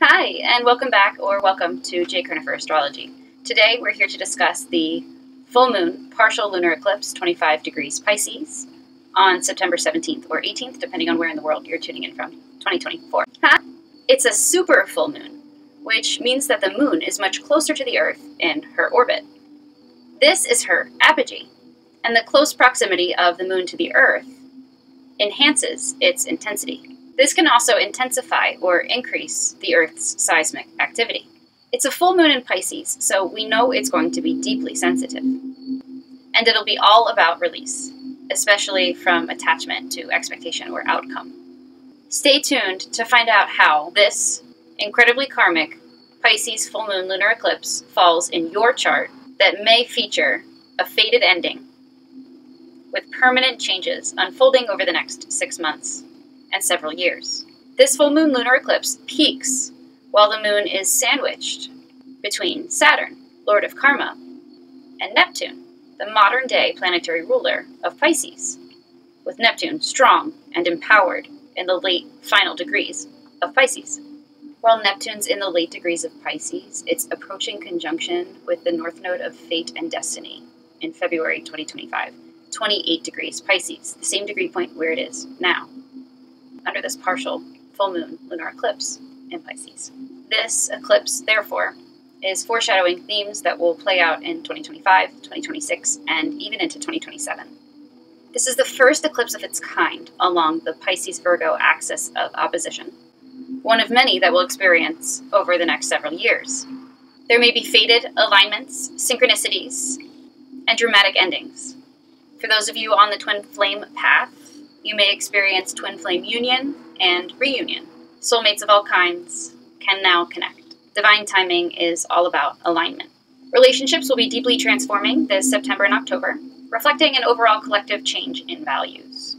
Hi, and welcome back, or welcome to J. Kernifer Astrology. Today we're here to discuss the full moon partial lunar eclipse, 25 degrees Pisces, on September 17th or 18th, depending on where in the world you're tuning in from, 2024. It's a super full moon, which means that the moon is much closer to the Earth in her orbit. This is her apogee, and the close proximity of the moon to the Earth enhances its intensity. This can also intensify or increase the Earth's seismic activity. It's a full moon in Pisces, so we know it's going to be deeply sensitive. And it'll be all about release, especially from attachment to expectation or outcome. Stay tuned to find out how this incredibly karmic Pisces full moon lunar eclipse falls in your chart that may feature a fated ending with permanent changes unfolding over the next 6 months and several years. This full moon lunar eclipse peaks while the moon is sandwiched between Saturn, Lord of Karma, and Neptune, the modern-day planetary ruler of Pisces, with Neptune strong and empowered in the late final degrees of Pisces. While Neptune's in the late degrees of Pisces, it's approaching conjunction with the North Node of Fate and Destiny in February 2025, 28 degrees Pisces, the same degree point where it is now, under this partial full moon lunar eclipse in Pisces. This eclipse, therefore, is foreshadowing themes that will play out in 2025, 2026, and even into 2027. This is the first eclipse of its kind along the Pisces-Virgo axis of opposition, one of many that we'll experience over the next several years. There may be fated alignments, synchronicities, and dramatic endings. For those of you on the twin flame path, you may experience twin flame union and reunion. Soulmates of all kinds can now connect. Divine timing is all about alignment. Relationships will be deeply transforming this September and October, reflecting an overall collective change in values.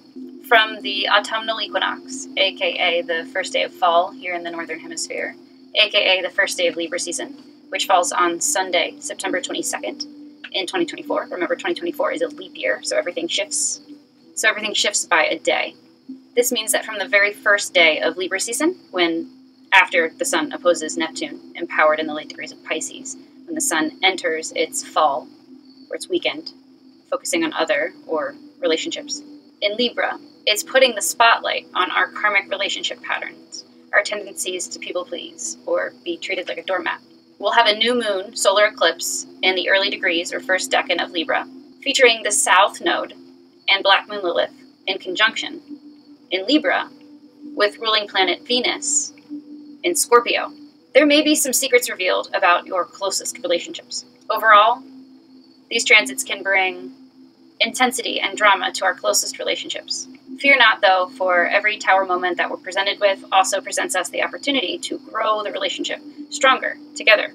From the autumnal equinox, aka the first day of fall here in the Northern Hemisphere, aka the first day of Libra season, which falls on Sunday, September 22nd in 2024. Remember, 2024 is a leap year, so everything shifts. So everything shifts by a day. This means that from the very first day of Libra season, after the sun opposes Neptune, empowered in the late degrees of Pisces, when the sun enters its fall, or its weekend, focusing on other or relationships. In Libra, it's putting the spotlight on our karmic relationship patterns, our tendencies to people please, or be treated like a doormat. We'll have a new moon solar eclipse in the early degrees, or first decan of Libra, featuring the South Node and Black Moon Lilith in conjunction in Libra with ruling planet Venus in Scorpio. There may be some secrets revealed about your closest relationships. Overall, these transits can bring intensity and drama to our closest relationships. Fear not, though, for every tower moment that we're presented with also presents us the opportunity to grow the relationship stronger together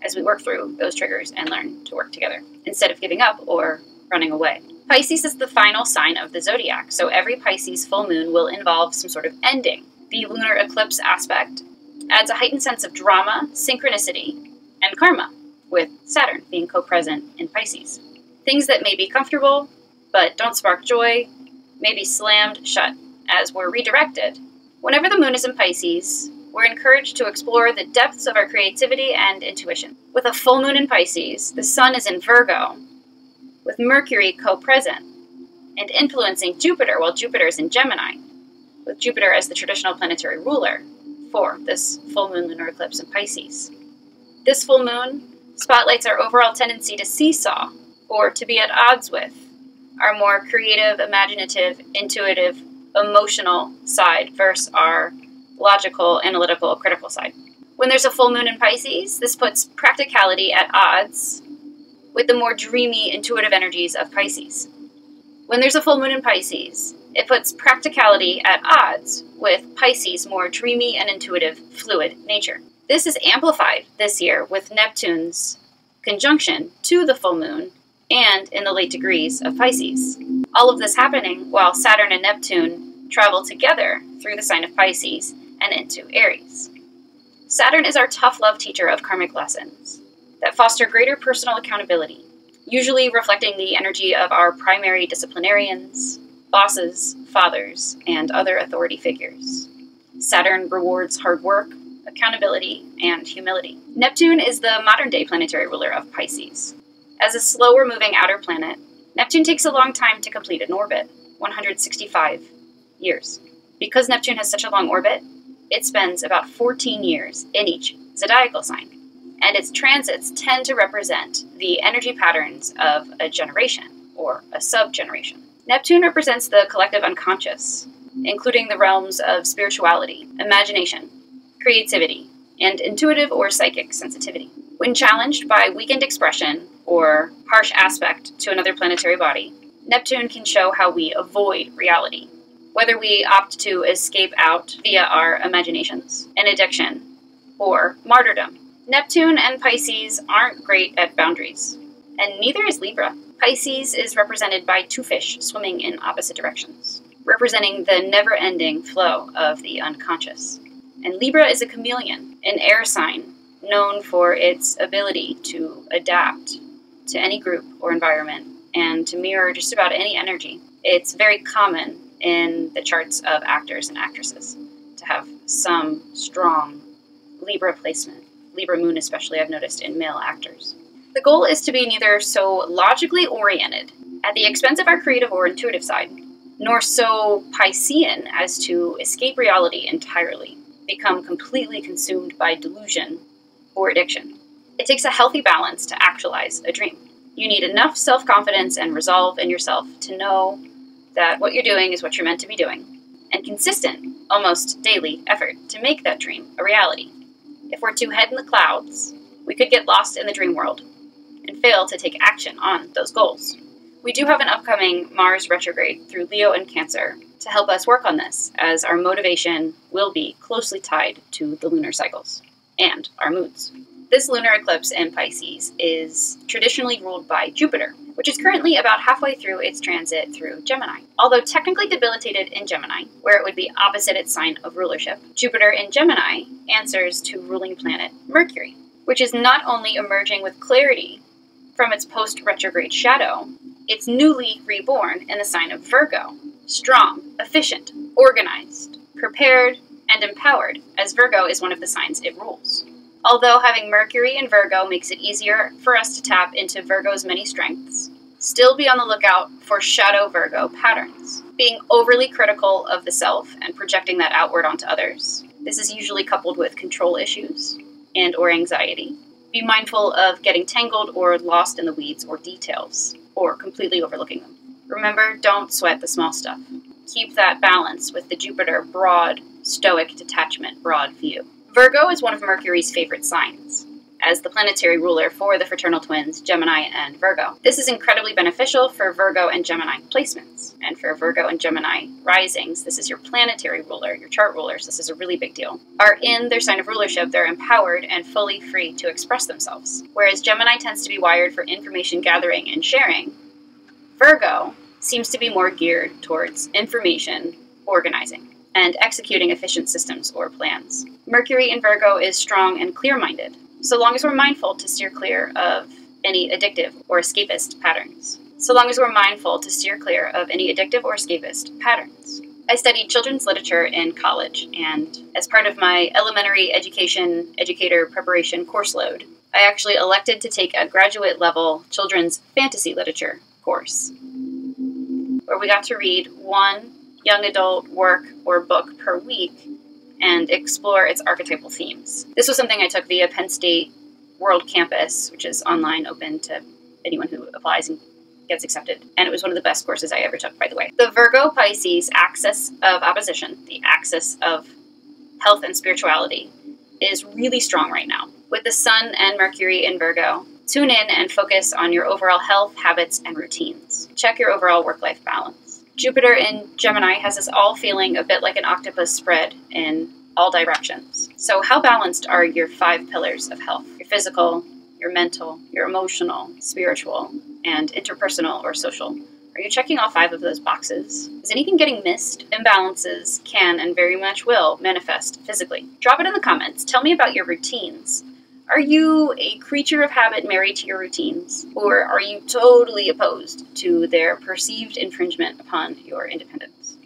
as we work through those triggers and learn to work together instead of giving up or running away. Pisces is the final sign of the zodiac, so every Pisces full moon will involve some sort of ending. The lunar eclipse aspect adds a heightened sense of drama, synchronicity, and karma, with Saturn being co-present in Pisces. Things that may be comfortable, but don't spark joy, may be slammed shut as we're redirected. Whenever the moon is in Pisces, we're encouraged to explore the depths of our creativity and intuition. With a full moon in Pisces, the sun is in Virgo, with Mercury co-present and influencing Jupiter while Jupiter is in Gemini, with Jupiter as the traditional planetary ruler for this full moon lunar eclipse in Pisces. This full moon spotlights our overall tendency to seesaw, or to be at odds with, our more creative, imaginative, intuitive, emotional side versus our logical, analytical, critical side. When there's a full moon in Pisces, this puts practicality at odds with the more dreamy, intuitive energies of Pisces. When there's a full moon in Pisces, it puts practicality at odds with Pisces' more dreamy and intuitive, fluid nature. This is amplified this year with Neptune's conjunction to the full moon and in the late degrees of Pisces. All of this happening while Saturn and Neptune travel together through the sign of Pisces and into Aries. Saturn is our tough love teacher of karmic lessons that foster greater personal accountability, usually reflecting the energy of our primary disciplinarians, bosses, fathers, and other authority figures. Saturn rewards hard work, accountability, and humility. Neptune is the modern-day planetary ruler of Pisces. As a slower-moving outer planet, Neptune takes a long time to complete an orbit, 165 years. Because Neptune has such a long orbit, it spends about 14 years in each zodiacal sign, and its transits tend to represent the energy patterns of a generation or a sub-generation. Neptune represents the collective unconscious, including the realms of spirituality, imagination, creativity, and intuitive or psychic sensitivity. When challenged by weakened expression or harsh aspect to another planetary body, Neptune can show how we avoid reality, whether we opt to escape out via our imaginations, an addiction, or martyrdom. Neptune and Pisces aren't great at boundaries, and neither is Libra. Pisces is represented by two fish swimming in opposite directions, representing the never-ending flow of the unconscious. And Libra is a chameleon, an air sign known for its ability to adapt to any group or environment and to mirror just about any energy. It's very common in the charts of actors and actresses to have some strong Libra placement. Libra moon especially, I've noticed in male actors. The goal is to be neither so logically oriented at the expense of our creative or intuitive side, nor so Piscean as to escape reality entirely, become completely consumed by delusion or addiction. It takes a healthy balance to actualize a dream. You need enough self-confidence and resolve in yourself to know that what you're doing is what you're meant to be doing, and consistent, almost daily effort to make that dream a reality. If we're too head in the clouds, we could get lost in the dream world and fail to take action on those goals. We do have an upcoming Mars retrograde through Leo and Cancer to help us work on this, as our motivation will be closely tied to the lunar cycles and our moods. This lunar eclipse in Pisces is traditionally ruled by Jupiter, which is currently about halfway through its transit through Gemini. Although technically debilitated in Gemini, where it would be opposite its sign of rulership, Jupiter in Gemini answers to ruling planet Mercury, which is not only emerging with clarity from its post-retrograde shadow, it's newly reborn in the sign of Virgo, strong, efficient, organized, prepared, and empowered, as Virgo is one of the signs it rules. Although having Mercury in Virgo makes it easier for us to tap into Virgo's many strengths, still be on the lookout for shadow Virgo patterns. Being overly critical of the self and projecting that outward onto others. This is usually coupled with control issues and or anxiety. Be mindful of getting tangled or lost in the weeds or details, or completely overlooking them. Remember, don't sweat the small stuff. Keep that balance with the Jupiter broad, stoic detachment, broad view. Virgo is one of Mercury's favorite signs, as the planetary ruler for the fraternal twins, Gemini and Virgo. This is incredibly beneficial for Virgo and Gemini placements, and for Virgo and Gemini risings, this is your planetary ruler, your chart rulers, this is a really big deal, are in their sign of rulership, they're empowered and fully free to express themselves. Whereas Gemini tends to be wired for information gathering and sharing, Virgo seems to be more geared towards information organizing and executing efficient systems or plans. Mercury in Virgo is strong and clear-minded, so long as we're mindful to steer clear of any addictive or escapist patterns. I studied children's literature in college, and as part of my elementary education educator preparation course load, I actually elected to take a graduate-level children's fantasy literature course, where we got to read one young adult work or book per week and explore its archetypal themes. This was something I took via Penn State World Campus, which is online, open to anyone who applies and gets accepted. And it was one of the best courses I ever took, by the way. The Virgo-Pisces axis of opposition, the axis of health and spirituality, is really strong right now. With the Sun and Mercury in Virgo, tune in and focus on your overall health, habits, and routines. Check your overall work-life balance. Jupiter in Gemini has us all feeling a bit like an octopus spread in all directions. So how balanced are your 5 pillars of health? Your physical, your mental, your emotional, spiritual, and interpersonal or social. Are you checking all 5 of those boxes? Is anything getting missed? Imbalances can and very much will manifest physically. Drop it in the comments. Tell me about your routines. Are you a creature of habit married to your routines? Or are you totally opposed to their perceived infringement upon your independence?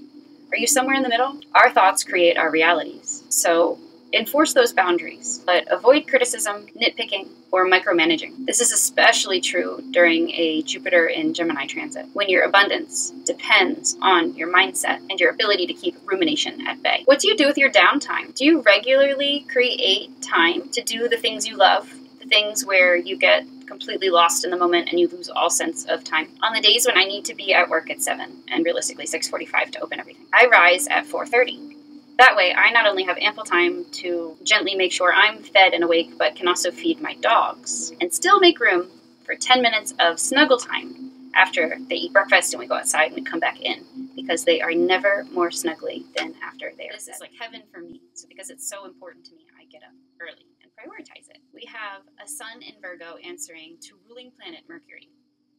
Are you somewhere in the middle? Our thoughts create our realities. So Enforce those boundaries, but avoid criticism, nitpicking, or micromanaging. This is especially true during a Jupiter in Gemini transit, when your abundance depends on your mindset and your ability to keep rumination at bay. What do you do with your downtime? Do you regularly create time to do the things you love, the things where you get completely lost in the moment and you lose all sense of time? On the days when I need to be at work at 7 and realistically 6:45 to open everything, I rise at 4:30. That way, I not only have ample time to gently make sure I'm fed and awake, but can also feed my dogs and still make room for 10 minutes of snuggle time after they eat breakfast and we go outside and we come back in, because they are never more snuggly than after they are fed. This is like heaven for me. So because it's so important to me, I get up early and prioritize it. We have a sun in Virgo answering to ruling planet Mercury,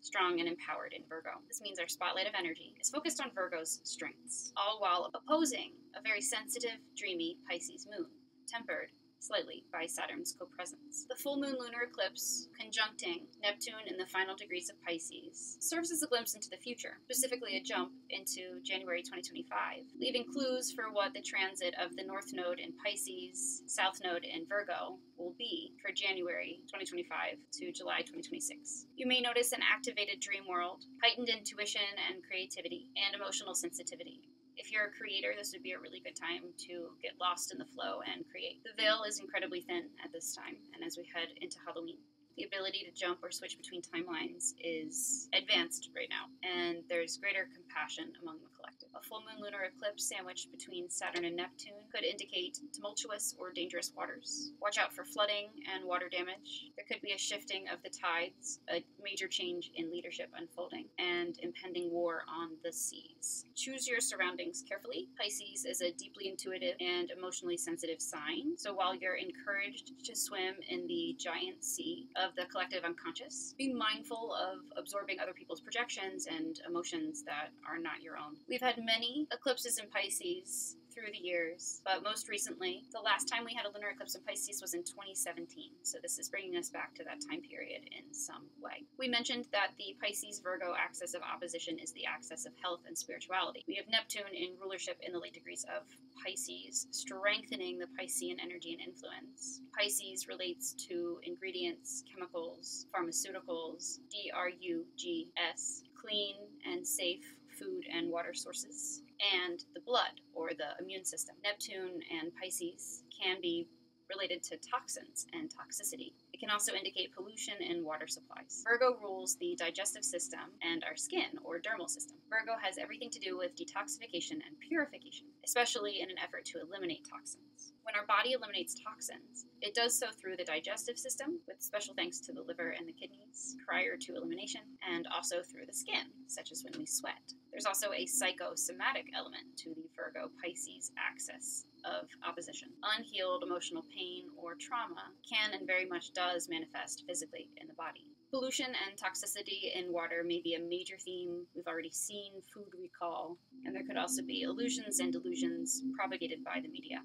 strong and empowered in Virgo. This means our spotlight of energy is focused on Virgo's strengths, all while opposing a very sensitive, dreamy Pisces moon, tempered slightly by Saturn's co-presence. The full moon lunar eclipse, conjuncting Neptune in the final degrees of Pisces, serves as a glimpse into the future, specifically a jump into January 2025, leaving clues for what the transit of the North Node in Pisces, South Node in Virgo will be for January 2025 to July 2026. You may notice an activated dream world, heightened intuition and creativity, and emotional sensitivity. If you're a creator, this would be a really good time to get lost in the flow and create. The veil is incredibly thin at this time, and as we head into Halloween, the ability to jump or switch between timelines is advanced right now, and there's greater compassion among the collective. A full moon lunar eclipse sandwiched between Saturn and Neptune could indicate tumultuous or dangerous waters. Watch out for flooding and water damage. There could be a shifting of the tides, a major change in leadership unfolding, and impending war on the seas. Choose your surroundings carefully. Pisces is a deeply intuitive and emotionally sensitive sign, so while you're encouraged to swim in the giant sea of the collective unconscious, be mindful of absorbing other people's projections and emotions that are not your own. We've had many eclipses in Pisces through the years, but most recently, the last time we had a lunar eclipse in Pisces was in 2017, so this is bringing us back to that time period in some way. We mentioned that the Pisces-Virgo axis of opposition is the axis of health and spirituality. We have Neptune in rulership in the late degrees of Pisces, strengthening the Piscean energy and influence. Pisces relates to ingredients, chemicals, pharmaceuticals, drugs, clean and safe food and water sources, and the blood, or the immune system. Neptune and Pisces can be related to toxins and toxicity. It can also indicate pollution in water supplies. Virgo rules the digestive system and our skin, or dermal system. Virgo has everything to do with detoxification and purification, especially in an effort to eliminate toxins. When our body eliminates toxins, it does so through the digestive system, with special thanks to the liver and the kidneys prior to elimination, and also through the skin, such as when we sweat. There's also a psychosomatic element to the Virgo-Pisces axis of opposition. Unhealed emotional pain or trauma can and very much does manifest physically in the body. Pollution and toxicity in water may be a major theme. We've already seen food recall, and there could also be illusions and delusions propagated by the media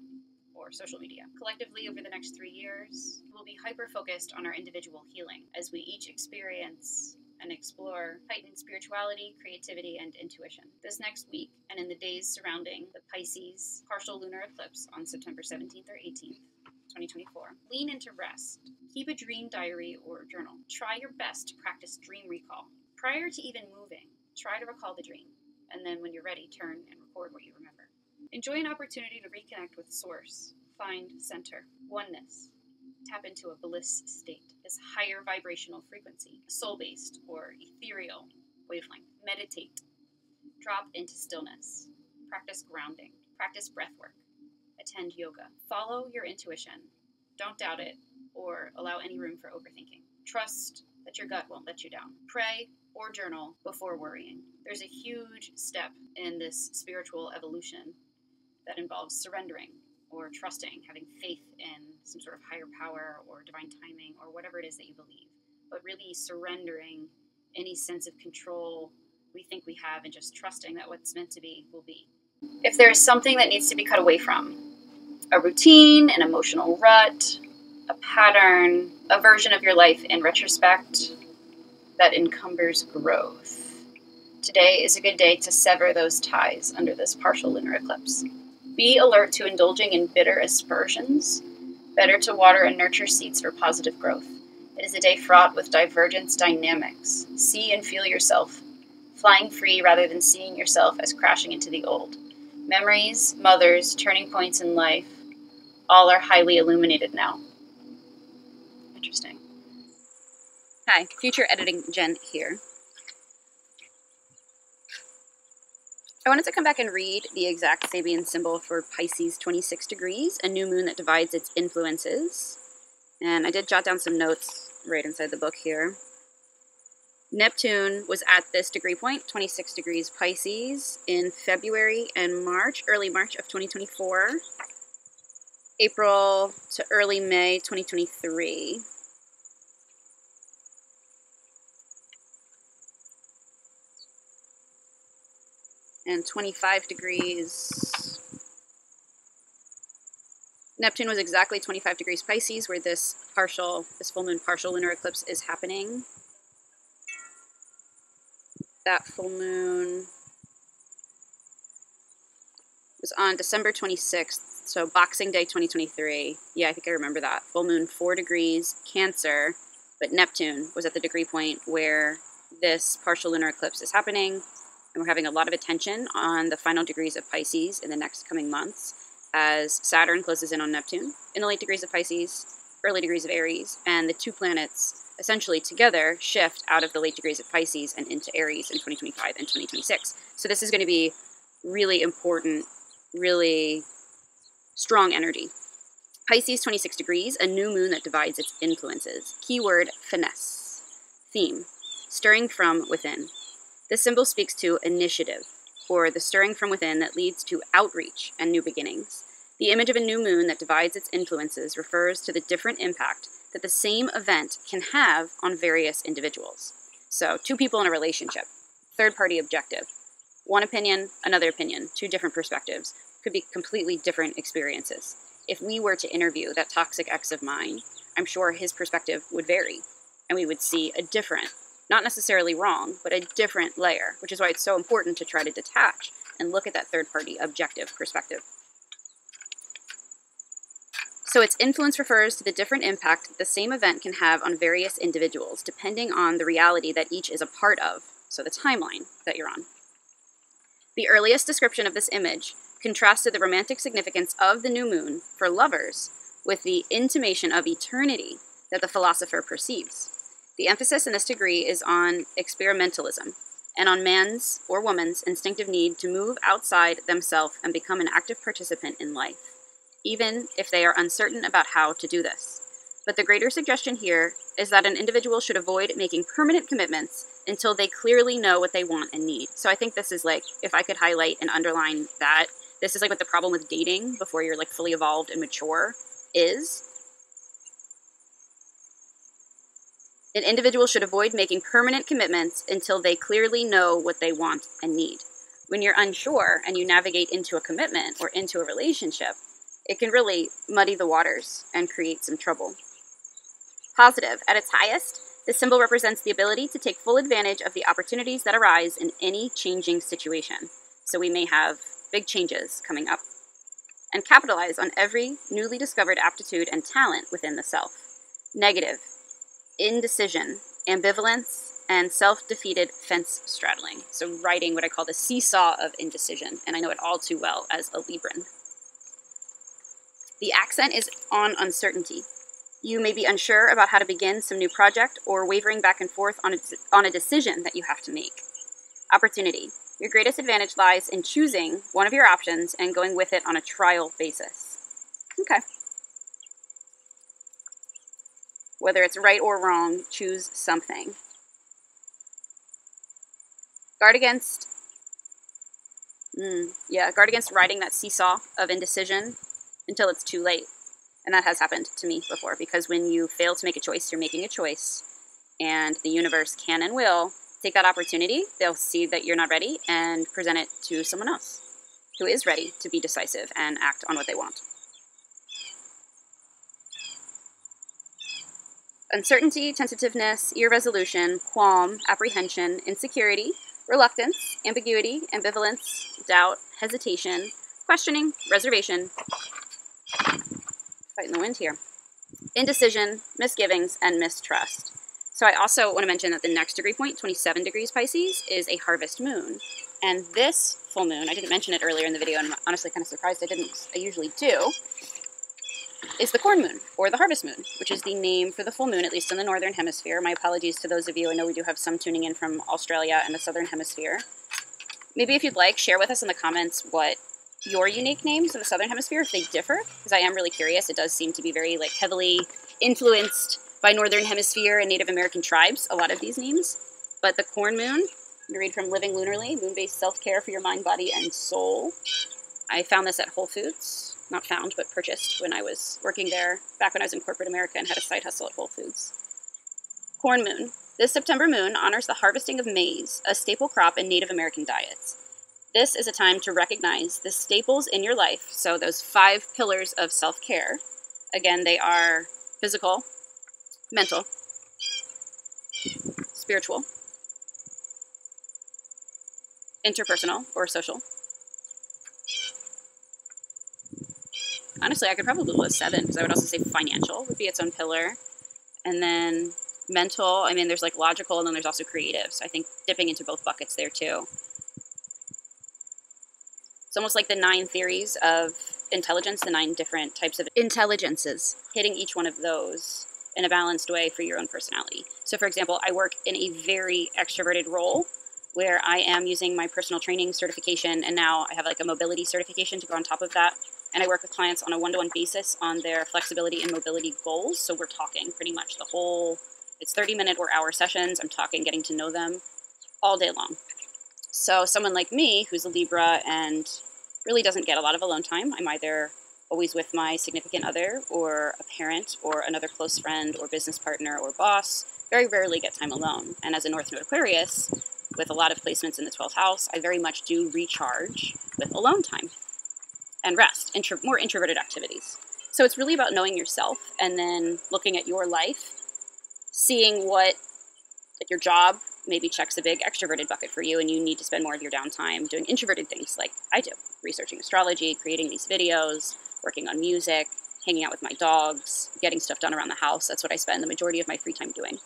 or social media. Collectively, over the next 3 years, we'll be hyper-focused on our individual healing as we each experience and explore heightened spirituality, creativity, and intuition. This next week, and in the days surrounding the Pisces partial lunar eclipse on September 17th or 18th, 2024, lean into rest. Keep a dream diary or journal. Try your best to practice dream recall. Prior to even moving, try to recall the dream, and then when you're ready, turn and record what you remember. Enjoy an opportunity to reconnect with Source, find center, oneness, tap into a bliss state, this higher vibrational frequency, soul-based or ethereal wavelength. Meditate, drop into stillness, practice grounding, practice breath work, attend yoga. Follow your intuition, don't doubt it, or allow any room for overthinking. Trust that your gut won't let you down. Pray or journal before worrying. There's a huge step in this spiritual evolution that involves surrendering or trusting, having faith in some sort of higher power or divine timing or whatever it is that you believe, but really surrendering any sense of control we think we have and just trusting that what's meant to be will be. If there's something that needs to be cut away from, a routine, an emotional rut, a pattern, a version of your life in retrospect that encumbers growth, today is a good day to sever those ties under this partial lunar eclipse. Be alert to indulging in bitter aspersions. Better to water and nurture seeds for positive growth. It is a day fraught with divergence dynamics. See and feel yourself, flying free rather than seeing yourself as crashing into the old. Memories, mothers, turning points in life, all are highly illuminated now. Interesting. Hi, future editing Jen here. I wanted to come back and read the exact Sabian symbol for Pisces 26 degrees, a new moon that divides its influences. And I did jot down some notes right inside the book here. Neptune was at this degree point, 26 degrees Pisces, in February and March, early March of 2024, April to early May 2023. And 25 degrees. Neptune was exactly 25 degrees Pisces, where this full moon partial lunar eclipse is happening. That full moon was on December 26th, so Boxing Day 2023. Yeah, I think I remember that. Full moon 4 degrees Cancer, but Neptune was at the degree point where this partial lunar eclipse is happening. And we're having a lot of attention on the final degrees of Pisces in the next coming months as Saturn closes in on Neptune in the late degrees of Pisces, early degrees of Aries, and the two planets essentially together shift out of the late degrees of Pisces and into Aries in 2025 and 2026. So this is going to be really important, really strong energy. Pisces 26 degrees, a new moon that divides its influences. Keyword, finesse. Theme, stirring from within. This symbol speaks to initiative, or the stirring from within that leads to outreach and new beginnings. The image of a new moon that divides its influences refers to the different impact that the same event can have on various individuals. So, two people in a relationship, third-party objective, one opinion, another opinion, two different perspectives, could be completely different experiences. If we were to interview that toxic ex of mine, I'm sure his perspective would vary, and we would see a different, not necessarily wrong, but a different layer, which is why it's so important to try to detach and look at that third-party objective perspective. So its influence refers to the different impact that the same event can have on various individuals, depending on the reality that each is a part of, so the timeline that you're on. The earliest description of this image contrasted the romantic significance of the new moon for lovers with the intimation of eternity that the philosopher perceives. The emphasis in this degree is on experimentalism and on man's or woman's instinctive need to move outside themselves and become an active participant in life, even if they are uncertain about how to do this. But the greater suggestion here is that an individual should avoid making permanent commitments until they clearly know what they want and need. So I think this is like, if I could highlight and underline that, this is like what the problem with dating before you're like fully evolved and mature is. An individual should avoid making permanent commitments until they clearly know what they want and need. When you're unsure and you navigate into a commitment or into a relationship, it can really muddy the waters and create some trouble. Positive. At its highest, this symbol represents the ability to take full advantage of the opportunities that arise in any changing situation. So we may have big changes coming up. And capitalize on every newly discovered aptitude and talent within the self. Negative. Indecision, ambivalence, and self-defeated fence straddling. So riding what I call the seesaw of indecision, and I know it all too well as a Libran. The accent is on uncertainty. You may be unsure about how to begin some new project or wavering back and forth on a decision that you have to make. Opportunity. Your greatest advantage lies in choosing one of your options and going with it on a trial basis. Okay. Whether it's right or wrong, choose something. Guard against riding that seesaw of indecision until it's too late. And that has happened to me before, because when you fail to make a choice, you're making a choice. And the universe can and will take that opportunity. They'll see that you're not ready and present it to someone else who is ready to be decisive and act on what they want. Uncertainty, tentativeness, irresolution, qualm, apprehension, insecurity, reluctance, ambiguity, ambivalence, doubt, hesitation, questioning, reservation, fighting the wind here, indecision, misgivings, and mistrust. So I also want to mention that the next degree point, 27 degrees Pisces, is a harvest moon. And this full moon, I didn't mention it earlier in the video, and I'm honestly kind of surprised I didn't. I usually do, is the corn moon, or the harvest moon, which is the name for the full moon, at least in the northern hemisphere. My apologies to those of you. I know we do have some tuning in from Australia and the southern hemisphere. Maybe if you'd like, share with us in the comments what your unique names of the southern hemisphere, if they differ, because I am really curious. It does seem to be very heavily influenced by northern hemisphere and Native American tribes, a lot of these names. But the corn moon, you read from Living Lunarly, moon-based self-care for your mind, body, and soul. I found this at Whole Foods. Not found, but purchased when I was working there back when I was in corporate America and had a side hustle at Whole Foods. Corn moon. This September moon honors the harvesting of maize, a staple crop in Native American diets. This is a time to recognize the staples in your life, so those 5 pillars of self-care. Again, they are physical, mental, spiritual, interpersonal or social. Honestly, I could probably list 7, because I would also say financial would be its own pillar. And then mental, I mean, there's logical, and then there's also creative. So I think dipping into both buckets there too. It's almost like the 9 theories of intelligence, the 9 different types of intelligences, hitting each one of those in a balanced way for your own personality. So for example, I work in a very extroverted role where I am using my personal training certification, and now I have a mobility certification to go on top of that. And I work with clients on a one-to-one basis on their flexibility and mobility goals. So we're talking pretty much it's 30-minute or hour sessions. I'm talking, getting to know them all day long. So someone like me, who's a Libra and really doesn't get a lot of alone time, I'm either always with my significant other or a parent or another close friend or business partner or boss, very rarely get time alone. And as a North Node Aquarius, with a lot of placements in the 12th house, I very much do recharge with alone time and rest, more introverted activities. So it's really about knowing yourself and then looking at your life, seeing what, your job maybe checks a big extroverted bucket for you and you need to spend more of your downtime doing introverted things like I do, researching astrology, creating these videos, working on music, hanging out with my dogs, getting stuff done around the house. That's what I spend the majority of my free time doing.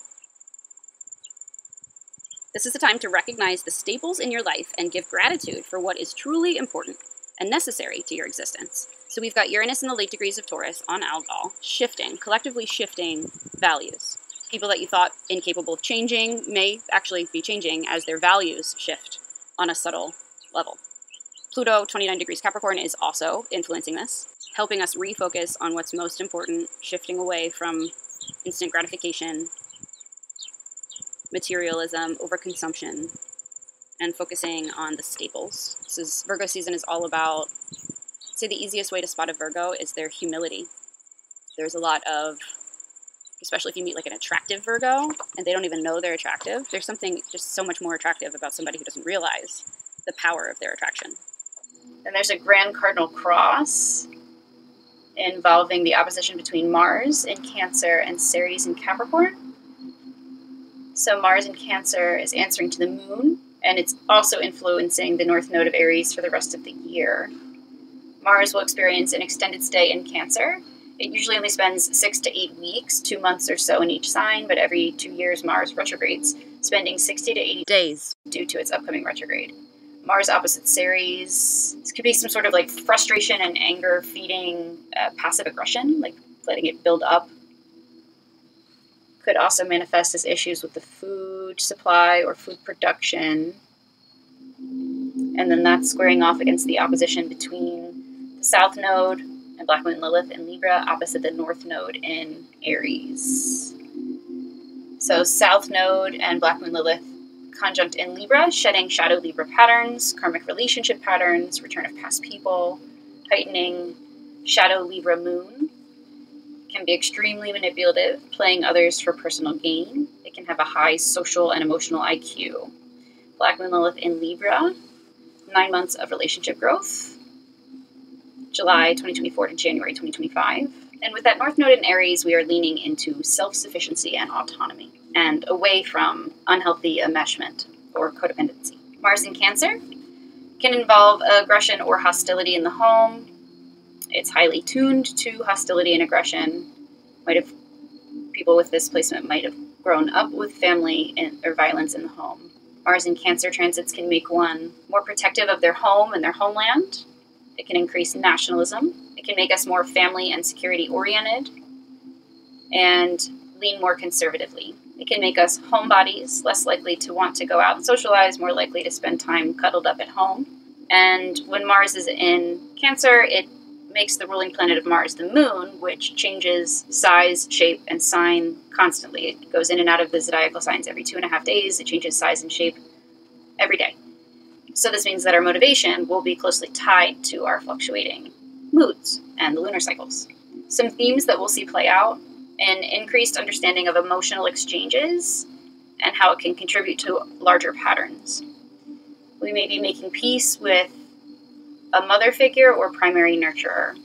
This is the time to recognize the staples in your life and give gratitude for what is truly important and necessary to your existence. So we've got Uranus in the late degrees of Taurus on Algol, collectively shifting values. People that you thought incapable of changing may actually be changing as their values shift on a subtle level. Pluto, 29 degrees Capricorn, is also influencing this, helping us refocus on what's most important, shifting away from instant gratification, materialism, overconsumption, and focusing on the staples. Virgo season is all about, I'd say the easiest way to spot a Virgo is their humility. There's a lot of, especially if you meet an attractive Virgo and they don't even know they're attractive, there's something just so much more attractive about somebody who doesn't realize the power of their attraction. Then there's a Grand Cardinal Cross involving the opposition between Mars in Cancer and Ceres in Capricorn. So Mars in Cancer is answering to the moon, and it's also influencing the North Node of Aries for the rest of the year. Mars will experience an extended stay in Cancer. It usually only spends 6 to 8 weeks, 2 months or so in each sign, but every 2 years Mars retrogrades, spending 60 to 80 days due to its upcoming retrograde. Mars opposite Ceres. This could be some sort of frustration and anger feeding passive aggression, letting it build up. Could also manifest as issues with the food supply or food production. And then that's squaring off against the opposition between the South Node and Black Moon Lilith in Libra opposite the North Node in Aries. So South Node and Black Moon Lilith conjunct in Libra, shedding shadow Libra patterns, karmic relationship patterns, return of past people, heightening shadow Libra moon. Can be extremely manipulative, playing others for personal gain. It can have a high social and emotional IQ. Black Moon Lilith in Libra, 9 months of relationship growth, July 2024 to January 2025. And with that North Node in Aries, we are leaning into self-sufficiency and autonomy, and away from unhealthy enmeshment or codependency. Mars in Cancer Can involve aggression or hostility in the home. It's highly tuned to hostility and aggression. People with this placement might have grown up with family or violence in the home. Mars and Cancer transits can make one more protective of their home and their homeland. It can increase nationalism. It can make us more family and security oriented and lean more conservatively. It can make us homebodies, less likely to want to go out and socialize, more likely to spend time cuddled up at home. And when Mars is in Cancer, it makes the ruling planet of Mars the moon, which changes size, shape, and sign constantly. It goes in and out of the zodiacal signs every 2.5 days. It changes size and shape every day. So this means that our motivation will be closely tied to our fluctuating moods and the lunar cycles. Some themes that we'll see play out: an increased understanding of emotional exchanges and how it can contribute to larger patterns. We may be making peace with a mother figure or primary nurturer,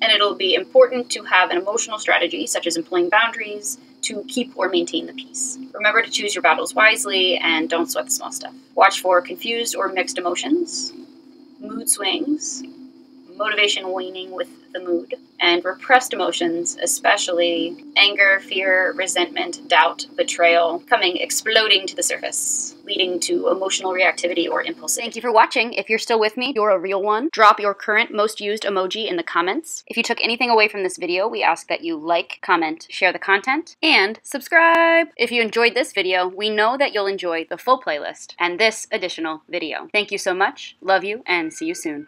and it'll be important to have an emotional strategy, such as employing boundaries, to keep or maintain the peace. Remember to choose your battles wisely and don't sweat the small stuff. Watch for confused or mixed emotions, mood swings, motivation waning with the mood, and repressed emotions, especially anger, fear, resentment, doubt, betrayal, exploding to the surface, leading to emotional reactivity or impulsivity. Thank you for watching. If you're still with me, you're a real one. Drop your current most used emoji in the comments. If you took anything away from this video, we ask that you like, comment, share the content, and subscribe. If you enjoyed this video, we know that you'll enjoy the full playlist and this additional video. Thank you so much. Love you, and see you soon.